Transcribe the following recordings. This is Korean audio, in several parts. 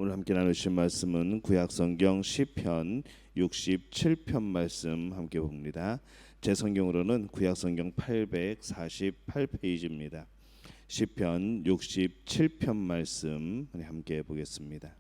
오늘 함께 나누실 말씀은 구약성경 시편 67편 말씀 함께 봅니다. 제 성경으로는 구약성경 848페이지입니다. 시편 67편 말씀 함께 보겠습니다.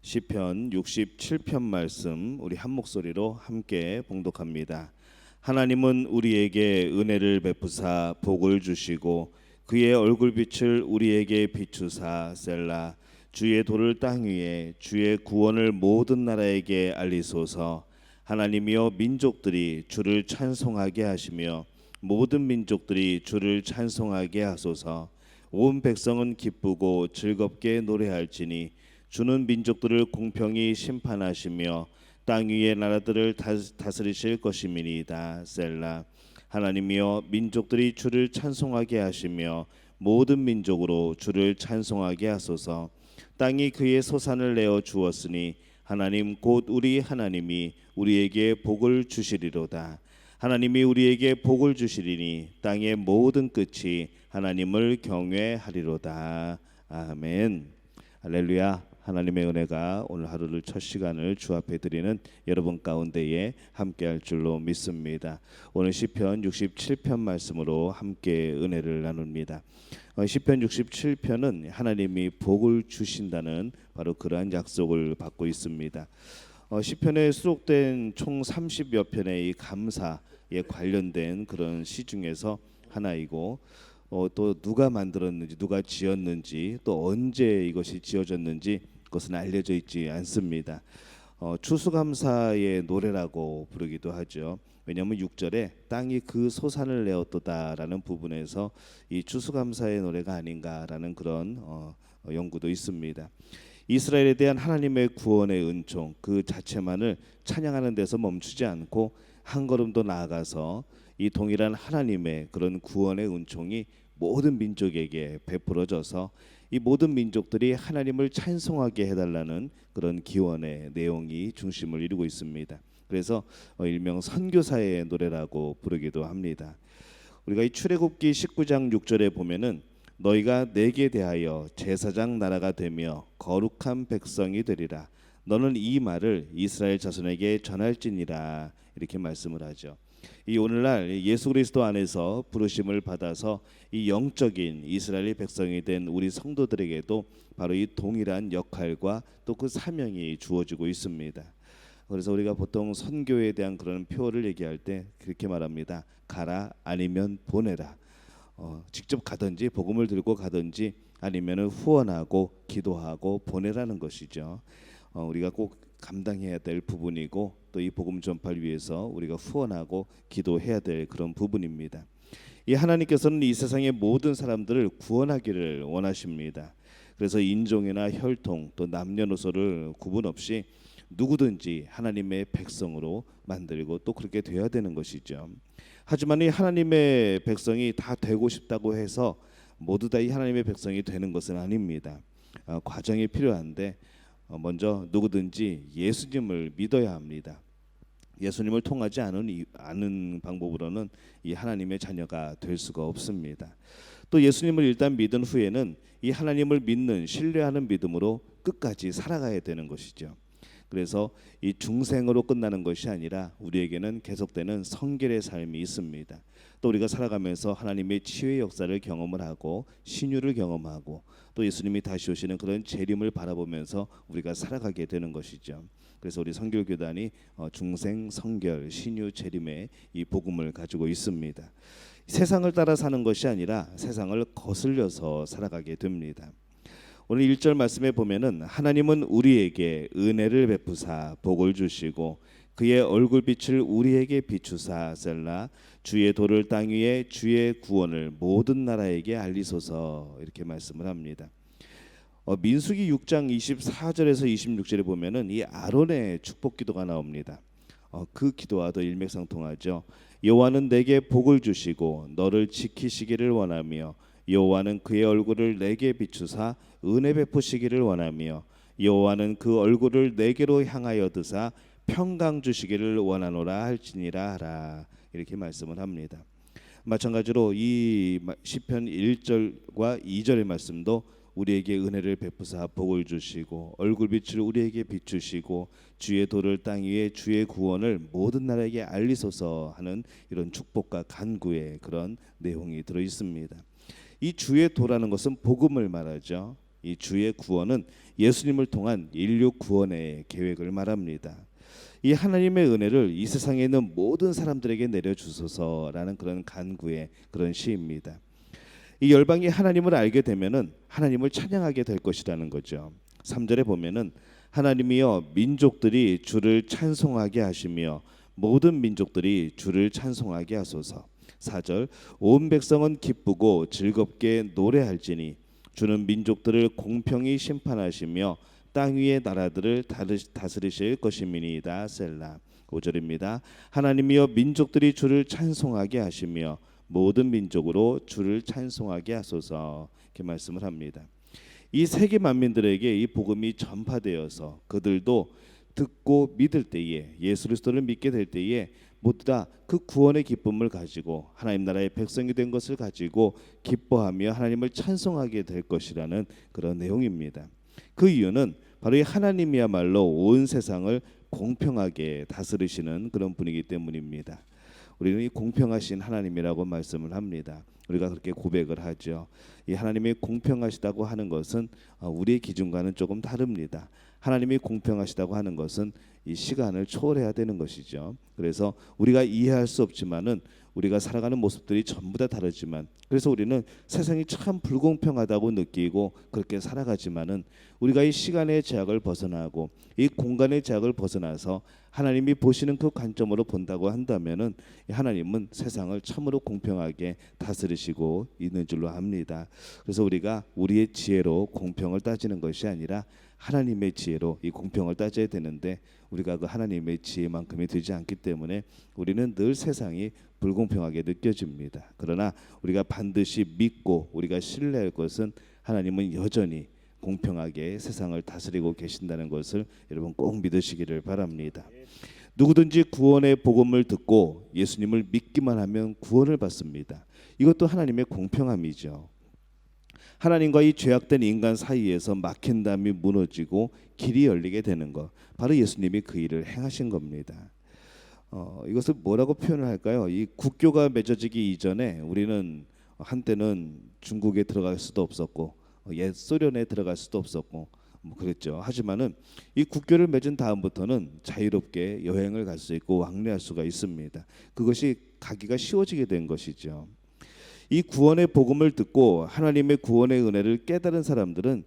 시편 67편 말씀 우리 한 목소리로 함께 봉독합니다. 하나님은 우리에게 은혜를 베푸사 복을 주시고 그의 얼굴빛을 우리에게 비추사 셀라. 주의 도를 땅 위에 주의 구원을 모든 나라에게 알리소서. 하나님이여 민족들이 주를 찬송하게 하시며 모든 민족들이 주를 찬송하게 하소서. 온 백성은 기쁘고 즐겁게 노래할지니 주는 민족들을 공평히 심판하시며 땅 위의 나라들을 다스리실 것임이니이다. 셀라. 하나님이여 민족들이 주를 찬송하게 하시며 모든 민족으로 주를 찬송하게 하소서. 땅이 그의 소산을 내어 주었으니 하나님 곧 우리 하나님이 우리에게 복을 주시리로다. 하나님이 우리에게 복을 주시리니 땅의 모든 끝이 하나님을 경외하리로다. 아멘. 할렐루야. 하나님의 은혜가 오늘 하루를 첫 시간을 주 앞에 드리는 여러분 가운데에 함께할 줄로 믿습니다. 오늘 시편 67편 말씀으로 함께 은혜를 나눕니다. 시편 67편은 하나님이 복을 주신다는 바로 그러한 약속을 받고 있습니다. 시편에 수록된 총 30여 편의 이 감사에 관련된 그런 시 중에서 하나이고 또 누가 만들었는지 누가 지었는지 또 언제 이것이 지어졌는지 그것은 알려져 있지 않습니다. 추수감사의 노래라고 부르기도 하죠. 왜냐하면 6절에 땅이 그 소산을 내었도다라는 부분에서 이 추수감사의 노래가 아닌가라는 그런 연구도 있습니다. 이스라엘에 대한 하나님의 구원의 은총 그 자체만을 찬양하는 데서 멈추지 않고 한 걸음 더 나아가서 이 동일한 하나님의 그런 구원의 은총이 모든 민족에게 베풀어져서 이 모든 민족들이 하나님을 찬송하게 해달라는 그런 기원의 내용이 중심을 이루고 있습니다. 그래서 일명 선교사의 노래라고 부르기도 합니다. 우리가 이 출애굽기 19장 6절에 보면은 너희가 내게 대하여 제사장 나라가 되며 거룩한 백성이 되리라. 너는 이 말을 이스라엘 자손에게 전할지니라. 이렇게 말씀을 하죠. 이 오늘날 예수 그리스도 안에서 부르심을 받아서 이 영적인 이스라엘의 백성이 된 우리 성도들에게도 바로 이 동일한 역할과 또 그 사명이 주어지고 있습니다. 그래서 우리가 보통 선교에 대한 그런 표어를 얘기할 때 그렇게 말합니다. 가라 아니면 보내라. 직접 가든지 복음을 들고 가든지 아니면은 후원하고 기도하고 보내라는 것이죠. 우리가 꼭 감당해야 될 부분이고 또 이 복음 전파를 위해서 우리가 후원하고 기도해야 될 그런 부분입니다. 이 하나님께서는 이 세상의 모든 사람들을 구원하기를 원하십니다. 그래서 인종이나 혈통 또 남녀노소를 구분 없이 누구든지 하나님의 백성으로 만들고 또 그렇게 되어야 되는 것이죠. 하지만 이 하나님의 백성이 다 되고 싶다고 해서 모두 다 이 하나님의 백성이 되는 것은 아닙니다. 과정이 필요한데 먼저 누구든지 예수님을 믿어야 합니다. 예수님을 통하지 않은 방법으로는 이 하나님의 자녀가 될 수가 없습니다. 또 예수님을 일단 믿은 후에는 이 하나님을 믿는 신뢰하는 믿음으로 끝까지 살아가야 되는 것이죠. 그래서 이 중생으로 끝나는 것이 아니라 우리에게는 계속되는 성결의 삶이 있습니다. 또 우리가 살아가면서 하나님의 치유의 역사를 경험을 하고 신유를 경험하고 또 예수님이 다시 오시는 그런 재림을 바라보면서 우리가 살아가게 되는 것이죠. 그래서 우리 선결교단이 중생, 성결, 신유, 재림의 이 복음을 가지고 있습니다. 세상을 따라 사는 것이 아니라 세상을 거슬려서 살아가게 됩니다. 오늘 1절 말씀에 보면은 하나님은 우리에게 은혜를 베푸사 복을 주시고 그의 얼굴빛을 우리에게 비추사 셀라. 주의 도를 땅 위에 주의 구원을 모든 나라에게 알리소서. 이렇게 말씀을 합니다. 민수기 6장 24절에서 26절에 보면은 이 아론의 축복 기도가 나옵니다. 그 기도와도 일맥상통하죠. 여호와는 내게 복을 주시고 너를 지키시기를 원하며 여호와는 그의 얼굴을 내게 비추사 은혜 베푸시기를 원하며 여호와는 그 얼굴을 내게로 향하여 드사 평강 주시기를 원하노라 할지니라 하라. 이렇게 말씀을 합니다. 마찬가지로 이 시편 1절과 2절의 말씀도 우리에게 은혜를 베푸사 복을 주시고 얼굴빛을 우리에게 비추시고 주의 도를 땅 위에 주의 구원을 모든 나라에게 알리소서 하는 이런 축복과 간구의 그런 내용이 들어 있습니다. 이 주의 도라는 것은 복음을 말하죠. 이 주의 구원은 예수님을 통한 인류 구원의 계획을 말합니다. 이 하나님의 은혜를 이 세상에 있는 모든 사람들에게 내려주소서라는 그런 간구의 그런 시입니다. 이 열방이 하나님을 알게 되면은 하나님을 찬양하게 될 것이라는 거죠. 3절에 보면은 하나님이여 민족들이 주를 찬송하게 하시며 모든 민족들이 주를 찬송하게 하소서. 4절 온 백성은 기쁘고 즐겁게 노래할지니 주는 민족들을 공평히 심판하시며 땅 위의 나라들을 다스리실 것임이니이다. 셀라. 5절입니다. 하나님이여 민족들이 주를 찬송하게 하시며 모든 민족으로 주를 찬송하게 하소서. 이렇게 말씀을 합니다. 이 세계 만민들에게 이 복음이 전파되어서 그들도 듣고 믿을 때에 예수 그리스도를 믿게 될 때에 모두 다 그 구원의 기쁨을 가지고 하나님 나라의 백성이 된 것을 가지고 기뻐하며 하나님을 찬송하게 될 것이라는 그런 내용입니다. 그 이유는 바로 이 하나님이야말로 온 세상을 공평하게 다스리시는 그런 분이기 때문입니다. 우리는 이 공평하신 하나님이라고 말씀을 합니다. 우리가 그렇게 고백을 하죠. 이 하나님이 공평하시다고 하는 것은 우리의 기준과는 조금 다릅니다. 하나님이 공평하시다고 하는 것은 이 시간을 초월해야 되는 것이죠. 그래서 우리가 이해할 수 없지만은 우리가 살아가는 모습들이 전부 다 다르지만 그래서 우리는 세상이 참 불공평하다고 느끼고 그렇게 살아가지만은 우리가 이 시간의 제약을 벗어나고 이 공간의 제약을 벗어나서 하나님이 보시는 그 관점으로 본다고 한다면은 하나님은 세상을 참으로 공평하게 다스리시고 있는 줄로 압니다. 그래서 우리가 우리의 지혜로 공평을 따지는 것이 아니라 하나님의 지혜로 이 공평을 따져야 되는데 우리가 그 하나님의 지혜만큼이 되지 않기 때문에 우리는 늘 세상이 불공평하게 느껴집니다. 그러나 우리가 반드시 믿고 우리가 신뢰할 것은 하나님은 여전히 공평하게 세상을 다스리고 계신다는 것을 여러분 꼭 믿으시기를 바랍니다. 누구든지 구원의 복음을 듣고 예수님을 믿기만 하면 구원을 받습니다. 이것도 하나님의 공평함이죠. 하나님과 이 죄악된 인간 사이에서 막힌 담이 무너지고 길이 열리게 되는 것, 바로 예수님이 그 일을 행하신 겁니다. 이것을 뭐라고 표현을 할까요? 이 국교가 맺어지기 이전에 우리는 한때는 중국에 들어갈 수도 없었고 옛 소련에 들어갈 수도 없었고 뭐 그랬죠. 하지만은 이 국교를 맺은 다음부터는 자유롭게 여행을 갈 수 있고 왕래할 수가 있습니다. 그것이 가기가 쉬워지게 된 것이죠. 이 구원의 복음을 듣고 하나님의 구원의 은혜를 깨달은 사람들은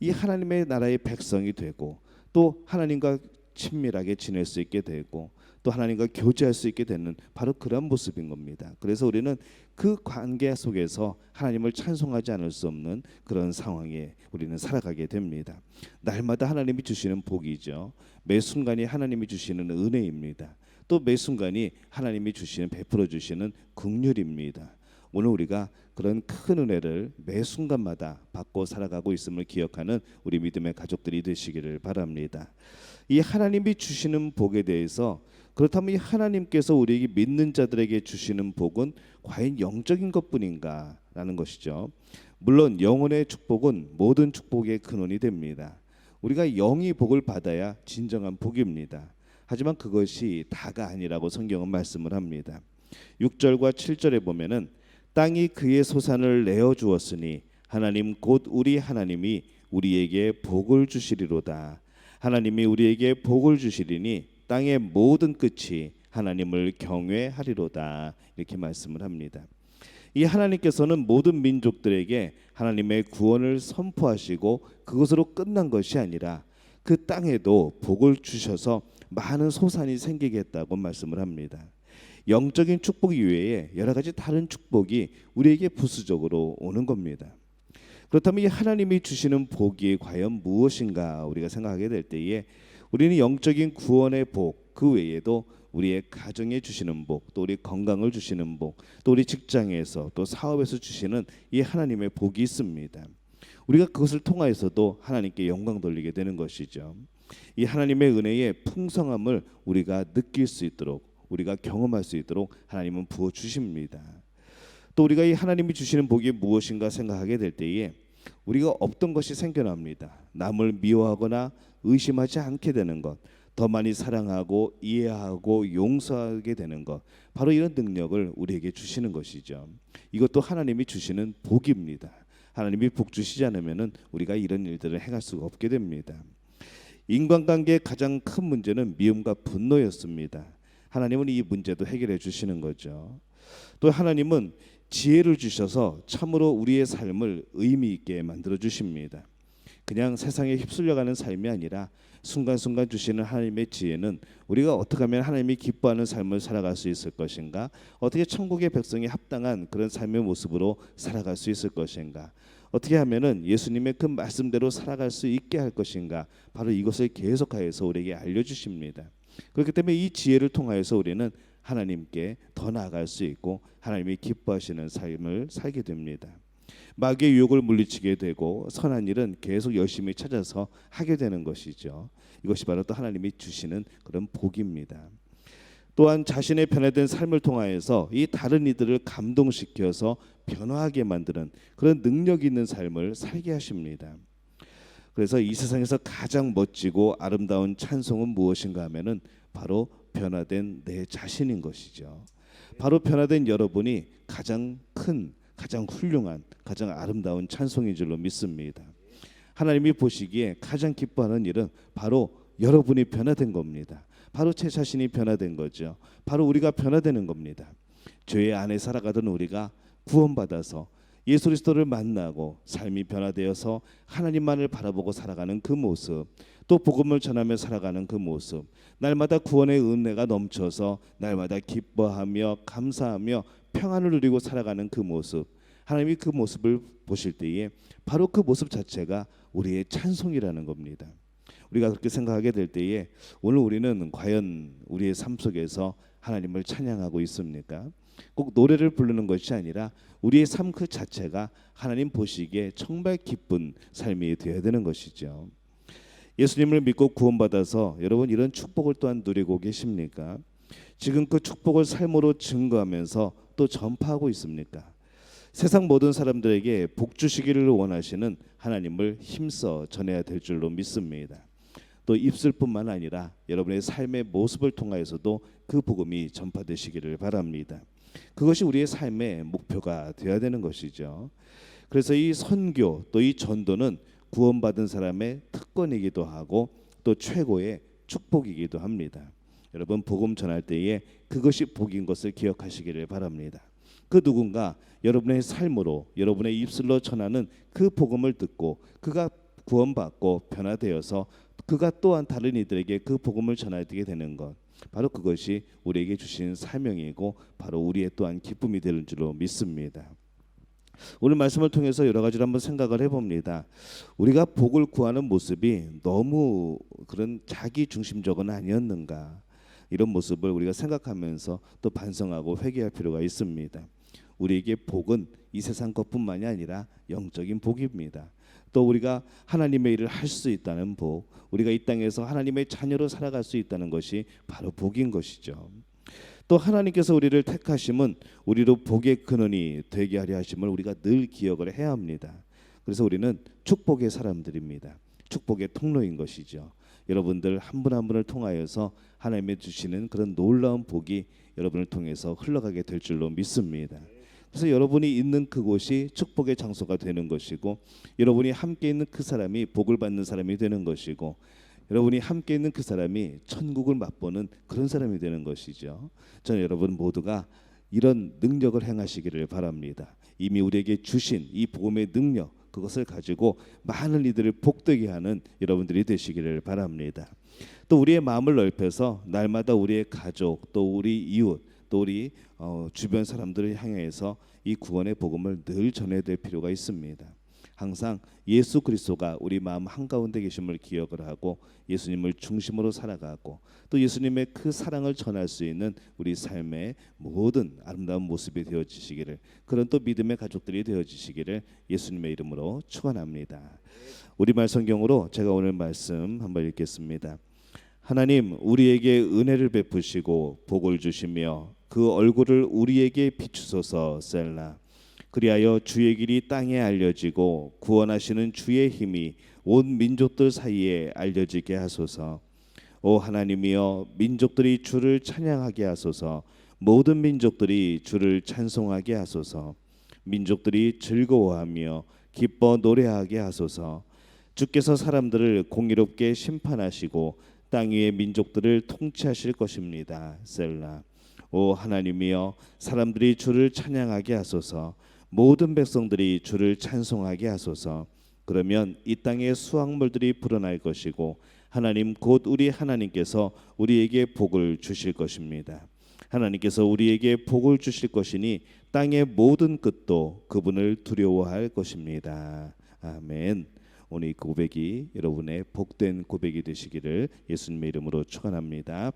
이 하나님의 나라의 백성이 되고 또 하나님과 친밀하게 지낼 수 있게 되고 또 하나님과 교제할 수 있게 되는 바로 그런 모습인 겁니다. 그래서 우리는 그 관계 속에서 하나님을 찬송하지 않을 수 없는 그런 상황에 우리는 살아가게 됩니다. 날마다 하나님이 주시는 복이죠. 매 순간이 하나님이 주시는 은혜입니다. 또 매 순간이 하나님이 주시는 베풀어 주시는 긍휼입니다. 오늘 우리가 그런 큰 은혜를 매 순간마다 받고 살아가고 있음을 기억하는 우리 믿음의 가족들이 되시기를 바랍니다. 이 하나님이 주시는 복에 대해서 그렇다면 이 하나님께서 우리에게 믿는 자들에게 주시는 복은 과연 영적인 것뿐인가라는 것이죠. 물론 영혼의 축복은 모든 축복의 근원이 됩니다. 우리가 영이 복을 받아야 진정한 복입니다. 하지만 그것이 다가 아니라고 성경은 말씀을 합니다. 6절과 7절에 보면은 땅이 그의 소산을 내어 주었으니 하나님 곧 우리 하나님이 우리에게 복을 주시리로다. 하나님이 우리에게 복을 주시리니 땅의 모든 끝이 하나님을 경외하리로다. 이렇게 말씀을 합니다. 이 하나님께서는 모든 민족들에게 하나님의 구원을 선포하시고 그것으로 끝난 것이 아니라 그 땅에도 복을 주셔서 많은 소산이 생기게 했다고 말씀을 합니다. 영적인 축복 이외에 여러 가지 다른 축복이 우리에게 부수적으로 오는 겁니다. 그렇다면 이 하나님이 주시는 복이 과연 무엇인가 우리가 생각하게 될 때에 우리는 영적인 구원의 복, 그 외에도 우리의 가정에 주시는 복, 또 우리 건강을 주시는 복, 또 우리 직장에서 또 사업에서 주시는 이 하나님의 복이 있습니다. 우리가 그것을 통하여서도 하나님께 영광 돌리게 되는 것이죠. 이 하나님의 은혜의 풍성함을 우리가 느낄 수 있도록 우리가 경험할 수 있도록 하나님은 부어 주십니다. 또 우리가 이 하나님이 주시는 복이 무엇인가 생각하게 될 때에 우리가 없던 것이 생겨납니다. 남을 미워하거나 의심하지 않게 되는 것, 더 많이 사랑하고 이해하고 용서하게 되는 것, 바로 이런 능력을 우리에게 주시는 것이죠. 이것도 하나님이 주시는 복입니다. 하나님이 복 주시지 않으면 우리가 이런 일들을 행할 수가 없게 됩니다. 인간관계의 가장 큰 문제는 미움과 분노였습니다. 하나님은 이 문제도 해결해 주시는 거죠. 또 하나님은 지혜를 주셔서 참으로 우리의 삶을 의미 있게 만들어 주십니다. 그냥 세상에 휩쓸려가는 삶이 아니라 순간순간 주시는 하나님의 지혜는 우리가 어떻게 하면 하나님이 기뻐하는 삶을 살아갈 수 있을 것인가, 어떻게 천국의 백성이 합당한 그런 삶의 모습으로 살아갈 수 있을 것인가, 어떻게 하면은 예수님의 그 말씀대로 살아갈 수 있게 할 것인가, 바로 이것을 계속하여서 우리에게 알려주십니다. 그렇기 때문에 이 지혜를 통하여서 우리는 하나님께 더 나아갈 수 있고 하나님이 기뻐하시는 삶을 살게 됩니다. 마귀의 유혹을 물리치게 되고 선한 일은 계속 열심히 찾아서 하게 되는 것이죠. 이것이 바로 또 하나님이 주시는 그런 복입니다. 또한 자신의 변화된 삶을 통하여서 이 다른 이들을 감동시켜서 변화하게 만드는 그런 능력 있는 삶을 살게 하십니다. 그래서 이 세상에서 가장 멋지고 아름다운 찬송은 무엇인가 하면은 바로 변화된 내 자신인 것이죠. 바로 변화된 여러분이 가장 큰, 가장 훌륭한, 가장 아름다운 찬송인 줄로 믿습니다. 하나님이 보시기에 가장 기뻐하는 일은 바로 여러분이 변화된 겁니다. 바로 제 자신이 변화된 거죠. 바로 우리가 변화되는 겁니다. 죄 안에 살아가던 우리가 구원받아서 예수 그리스도를 만나고 삶이 변화되어서 하나님만을 바라보고 살아가는 그 모습, 또 복음을 전하며 살아가는 그 모습, 날마다 구원의 은혜가 넘쳐서 날마다 기뻐하며 감사하며 평안을 누리고 살아가는 그 모습, 하나님이 그 모습을 보실 때에 바로 그 모습 자체가 우리의 찬송이라는 겁니다. 우리가 그렇게 생각하게 될 때에 오늘 우리는 과연 우리의 삶 속에서 하나님을 찬양하고 있습니까? 꼭 노래를 부르는 것이 아니라 우리의 삶 그 자체가 하나님 보시기에 정말 기쁜 삶이 되어야 되는 것이죠. 예수님을 믿고 구원받아서 여러분 이런 축복을 또한 누리고 계십니까? 지금 그 축복을 삶으로 증거하면서 또 전파하고 있습니까? 세상 모든 사람들에게 복 주시기를 원하시는 하나님을 힘써 전해야 될 줄로 믿습니다. 또 입술뿐만 아니라 여러분의 삶의 모습을 통하여서도 그 복음이 전파되시기를 바랍니다. 그것이 우리의 삶의 목표가 되어야 되는 것이죠. 그래서 이 선교 또 이 전도는 구원받은 사람의 특권이기도 하고 또 최고의 축복이기도 합니다. 여러분 복음 전할 때에 그것이 복인 것을 기억하시기를 바랍니다. 그 누군가 여러분의 삶으로 여러분의 입술로 전하는 그 복음을 듣고 그가 구원받고 변화되어서 그가 또한 다른 이들에게 그 복음을 전하게 되는 것, 바로 그것이 우리에게 주신 사명이고 바로 우리의 또한 기쁨이 되는 줄로 믿습니다. 오늘 말씀을 통해서 여러 가지를 한번 생각을 해봅니다. 우리가 복을 구하는 모습이 너무 그런 자기 중심적은 아니었는가, 이런 모습을 우리가 생각하면서 또 반성하고 회개할 필요가 있습니다. 우리에게 복은 이 세상 것뿐만이 아니라 영적인 복입니다. 또 우리가 하나님의 일을 할 수 있다는 복, 우리가 이 땅에서 하나님의 자녀로 살아갈 수 있다는 것이 바로 복인 것이죠. 또 하나님께서 우리를 택하심은 우리로 복의 근원이 되게 하려 하심을 우리가 늘 기억을 해야 합니다. 그래서 우리는 축복의 사람들입니다. 축복의 통로인 것이죠. 여러분들 한 분 한 분을 통하여서 하나님이 주시는 그런 놀라운 복이 여러분을 통해서 흘러가게 될 줄로 믿습니다. 그래서 여러분이 있는 그곳이 축복의 장소가 되는 것이고, 여러분이 함께 있는 그 사람이 복을 받는 사람이 되는 것이고, 여러분이 함께 있는 그 사람이 천국을 맛보는 그런 사람이 되는 것이죠. 저는 여러분 모두가 이런 능력을 행하시기를 바랍니다. 이미 우리에게 주신 이 복음의 능력, 그것을 가지고 많은 이들을 복되게 하는 여러분들이 되시기를 바랍니다. 또 우리의 마음을 넓혀서 날마다 우리의 가족, 또 우리 이웃, 또 우리 주변 사람들을 향해서 이 구원의 복음을 늘 전해야 될 필요가 있습니다. 항상 예수 그리스도가 우리 마음 한가운데 계심을 기억을 하고 예수님을 중심으로 살아가고 또 예수님의 그 사랑을 전할 수 있는 우리 삶의 모든 아름다운 모습이 되어지시기를, 그런 또 믿음의 가족들이 되어지시기를 예수님의 이름으로 축원합니다. 우리말 성경으로 제가 오늘 말씀 한번 읽겠습니다. 하나님 우리에게 은혜를 베푸시고 복을 주시며 그 얼굴을 우리에게 비추소서. 셀라. 그리하여 주의 길이 땅에 알려지고 구원하시는 주의 힘이 온 민족들 사이에 알려지게 하소서. 오 하나님이여, 민족들이 주를 찬양하게 하소서. 모든 민족들이 주를 찬송하게 하소서. 민족들이 즐거워하며 기뻐 노래하게 하소서. 주께서 사람들을 공의롭게 심판하시고 땅 위의 민족들을 통치하실 것입니다. 셀라. 오 하나님이여, 사람들이 주를 찬양하게 하소서. 모든 백성들이 주를 찬송하게 하소서. 그러면 이 땅의 수확물들이 불어날 것이고 하나님 곧 우리 하나님께서 우리에게 복을 주실 것입니다. 하나님께서 우리에게 복을 주실 것이니 땅의 모든 끝도 그분을 두려워할 것입니다. 아멘. 오늘 이 고백이 여러분의 복된 고백이 되시기를 예수님의 이름으로 축원합니다.